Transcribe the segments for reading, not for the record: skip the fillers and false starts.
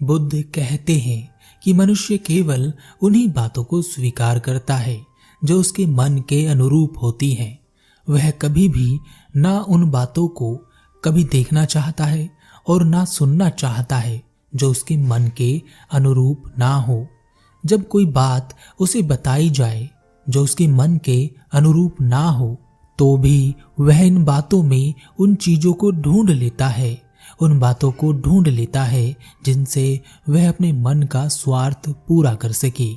बुद्ध कहते हैं कि मनुष्य केवल उन्हीं बातों को स्वीकार करता है जो उसके मन के अनुरूप होती हैं। वह कभी भी ना उन बातों को कभी देखना चाहता है और ना सुनना चाहता है जो उसके मन के अनुरूप ना हो। जब कोई बात उसे बताई जाए जो उसके मन के अनुरूप ना हो, तो भी वह इन बातों में उन चीजों को ढूंढ लेता है, उन बातों को ढूंढ लेता है जिनसे वह अपने मन का स्वार्थ पूरा कर सके।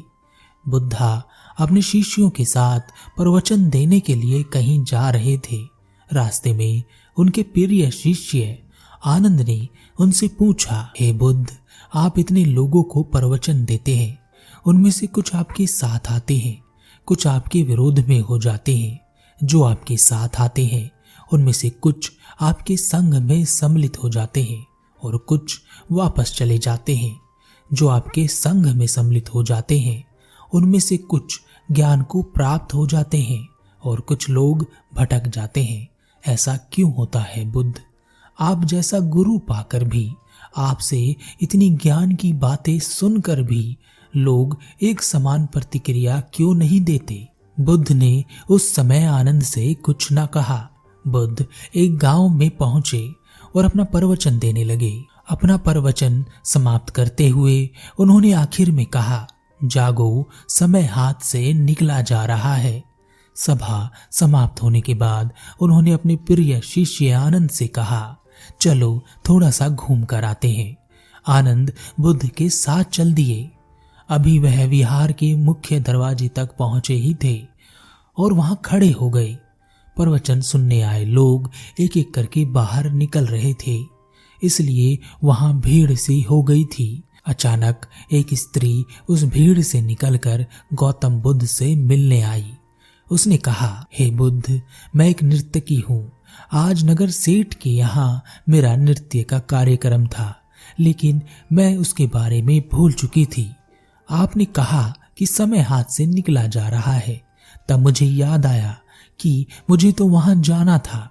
बुद्धा अपने शिष्यों के साथ प्रवचन देने के लिए कहीं जा रहे थे। रास्ते में उनके प्रिय शिष्य आनंद ने उनसे पूछा, हे बुद्ध, आप इतने लोगों को प्रवचन देते हैं, उनमें से कुछ आपके साथ आते हैं, कुछ आपके विरोध में हो जाते हैं। जो आपके साथ आते हैं उनमें से कुछ आपके संग में सम्मिलित हो जाते हैं और कुछ वापस चले जाते हैं। जो आपके संग में सम्मिलित हो जाते हैं उनमें से कुछ ज्ञान को प्राप्त हो जाते हैं और कुछ लोग भटक जाते हैं। ऐसा क्यों होता है बुद्ध? आप जैसा गुरु पाकर भी, आपसे इतनी ज्ञान की बातें सुनकर भी लोग एक समान प्रतिक्रिया क्यों नहीं देते? बुद्ध ने उस समय आनंद से कुछ न कहा। बुद्ध एक गांव में पहुंचे और अपना प्रवचन देने लगे। अपना प्रवचन समाप्त करते हुए उन्होंने आखिर में कहा, जागो, समय हाथ से निकला जा रहा है। सभा समाप्त होने के बाद उन्होंने अपने प्रिय शिष्य आनंद से कहा, चलो थोड़ा सा घूम कर आते हैं। आनंद बुद्ध के साथ चल दिए। अभी वह विहार के मुख्य दरवाजे तक पहुंचे ही थे और वहां खड़े हो गए। प्रवचन सुनने आए लोग एक एक करके बाहर निकल रहे थे, इसलिए वहां भीड़ सी हो गई थी। अचानक एक स्त्री उस भीड़ से निकलकर गौतम बुद्ध से मिलने आई। उसने कहा, हे बुद्ध, मैं एक नर्तकी हूँ। आज नगर सेठ के यहाँ मेरा नृत्य का कार्यक्रम था, लेकिन मैं उसके बारे में भूल चुकी थी। आपने कहा कि समय हाथ से निकला जा रहा है, तब मुझे याद आया कि मुझे तो वहां जाना था।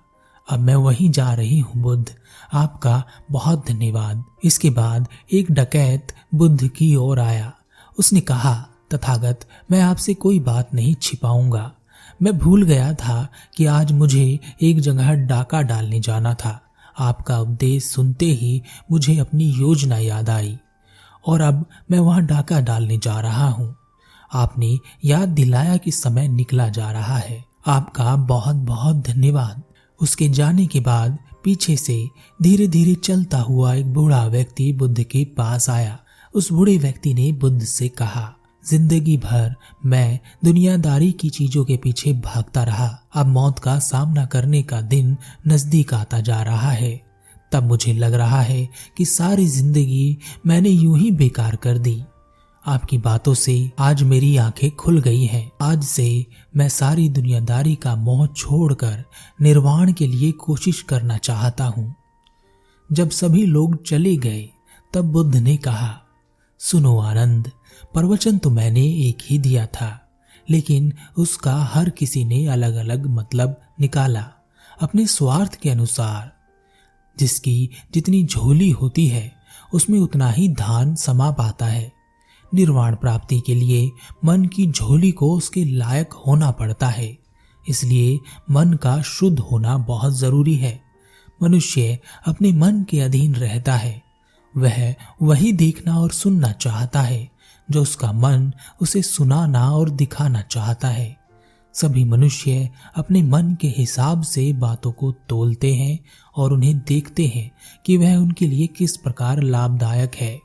अब मैं वहीं जा रही हूँ बुद्ध, आपका बहुत धन्यवाद। इसके बाद एक डकैत बुद्ध की ओर आया। उसने कहा, तथागत, मैं आपसे कोई बात नहीं छिपाऊंगा। मैं भूल गया था कि आज मुझे एक जगह डाका डालने जाना था। आपका उपदेश सुनते ही मुझे अपनी योजना याद आई और अब मैं वहां डाका डालने जा रहा हूँ। आपने याद दिलाया कि समय निकला जा रहा है। आपका बहुत बहुत धन्यवाद। उसके जाने के बाद पीछे से धीरे धीरे चलता हुआ एक बूढ़ा व्यक्ति बुद्ध के पास आया। उस बूढ़े व्यक्ति ने बुद्ध से कहा, जिंदगी भर मैं दुनियादारी की चीजों के पीछे भागता रहा। अब मौत का सामना करने का दिन नजदीक आता जा रहा है। तब मुझे लग रहा है कि सारी जिंदगी मैंने यूं ही बेकार कर दी। आपकी बातों से आज मेरी आंखें खुल गई हैं। आज से मैं सारी दुनियादारी का मोह छोड़कर निर्वाण के लिए कोशिश करना चाहता हूँ। जब सभी लोग चले गए तब बुद्ध ने कहा, सुनो आनंद, प्रवचन तो मैंने एक ही दिया था, लेकिन उसका हर किसी ने अलग अलग मतलब निकाला अपने स्वार्थ के अनुसार। जिसकी जितनी झोली होती है उसमें उतना ही धान समा पाता है। निर्वाण प्राप्ति के लिए मन की झोली को उसके लायक होना पड़ता है, इसलिए मन का शुद्ध होना बहुत जरूरी है। मनुष्य अपने मन के अधीन रहता है। वह वही देखना और सुनना चाहता है जो उसका मन उसे सुनाना और दिखाना चाहता है। सभी मनुष्य अपने मन के हिसाब से बातों को तोलते हैं और उन्हें देखते हैं कि वह उनके लिए किस प्रकार लाभदायक है।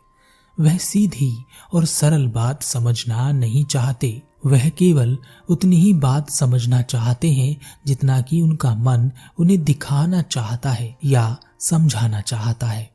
वह सीधी और सरल बात समझना नहीं चाहते। वह केवल उतनी ही बात समझना चाहते हैं जितना कि उनका मन उन्हें दिखाना चाहता है या समझाना चाहता है।